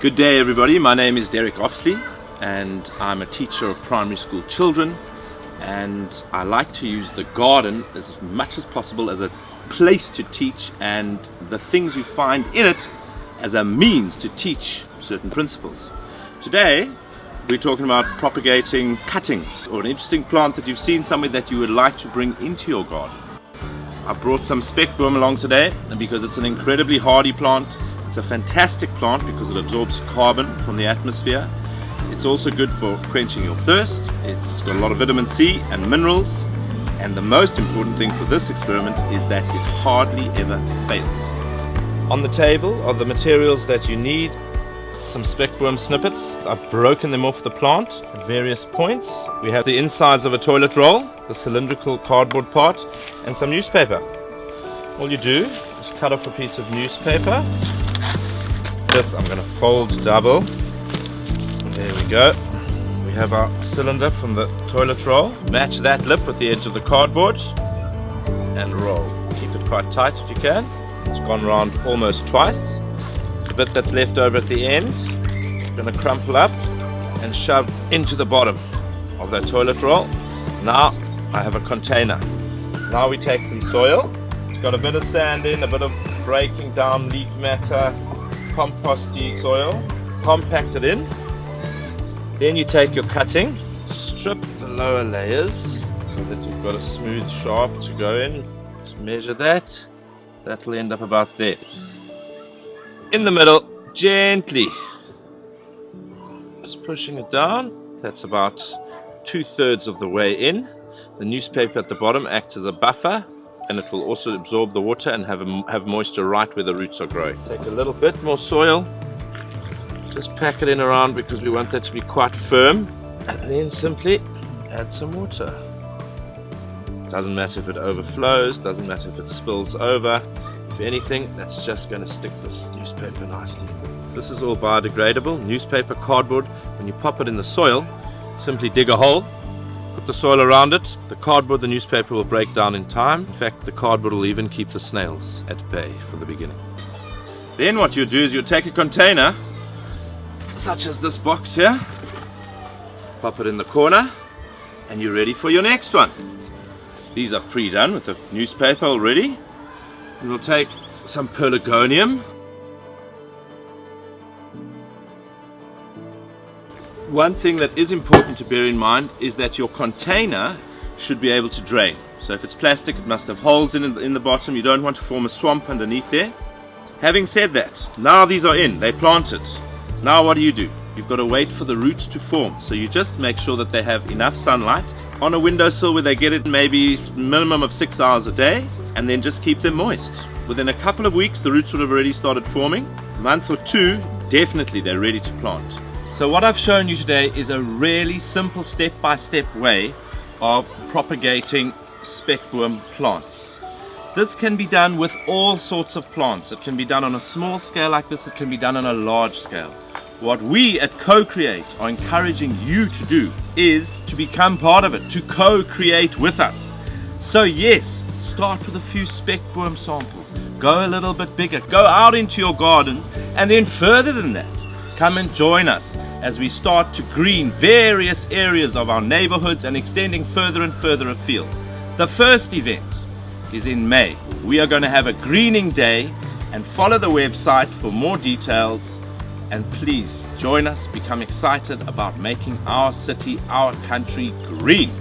Good day everybody, my name is Derek Oxlee and I'm a teacher of primary school children, and I like to use the garden as much as possible as a place to teach and the things we find in it as a means to teach certain principles. Today we're talking about propagating cuttings, or an interesting plant that you've seen somewhere that you would like to bring into your garden. I've brought some Spekboom along today, and because it's an incredibly hardy plant, it's a fantastic plant because it absorbs carbon from the atmosphere. It's also good for quenching your thirst. It's got a lot of vitamin C and minerals, and the most important thing for this experiment is that it hardly ever fails. On the table are the materials that you need. Some Spekboom snippets. I've broken them off the plant at various points. We have the insides of a toilet roll, the cylindrical cardboard part, and some newspaper. All you do is cut off a piece of newspaper. This I'm going to fold double. There we go. We have our cylinder from the toilet roll. Match that lip with the edge of the cardboard and roll. Keep it quite tight if you can. It's gone round almost twice. The bit that's left over at the end, I'm going to crumple up and shove into the bottom of that toilet roll. Now I have a container. Now we take some soil. It's got a bit of sand in, a bit of breaking down leaf matter, composty soil. Compact it in. Then you take your cutting, strip the lower layers so that you've got a smooth shaft to go in. Just measure that. That will end up about there. In the middle, gently, just pushing it down. That's about 2/3 of the way in. The newspaper at the bottom acts as a buffer, and it will also absorb the water and have moisture right where the roots are growing. Take a little bit more soil, just pack it in around because we want that to be quite firm, and then simply add some water. Doesn't matter if it overflows, doesn't matter if it spills over. If anything, that's just going to stick this newspaper nicely. This is all biodegradable, newspaper, cardboard. When you pop it in the soil, simply dig a hole, put the soil around it. The cardboard, the newspaper will break down in time. In fact, the cardboard will even keep the snails at bay for the beginning. Then what you do is you take a container, such as this box here, pop it in the corner, and you're ready for your next one. These are pre-done with the newspaper already. And we'll take some pelargonium. One thing that is important to bear in mind is that your container should be able to drain. So if it's plastic, it must have holes in the bottom. You don't want to form a swamp underneath there. Having said that, now these are in, they're planted. Now what do? You've got to wait for the roots to form. So you just make sure that they have enough sunlight on a windowsill where they get it maybe minimum of 6 hours a day, and then just keep them moist. Within a couple of weeks the roots would have already started forming. A month or two, definitely they're ready to plant. So what I've shown you today is a really simple step-by-step way of propagating Spekboom plants. This can be done with all sorts of plants. It can be done on a small scale like this, it can be done on a large scale. What we at Co-Create are encouraging you to do is to become part of it, to co-create with us. So yes, start with a few Spekboom samples, go a little bit bigger, go out into your gardens, and then further than that, come and join us as we start to green various areas of our neighborhoods and extending further and further afield. The first event is in May. We are going to have a greening day, and follow the website for more details. And please join us, become excited about making our city, our country green.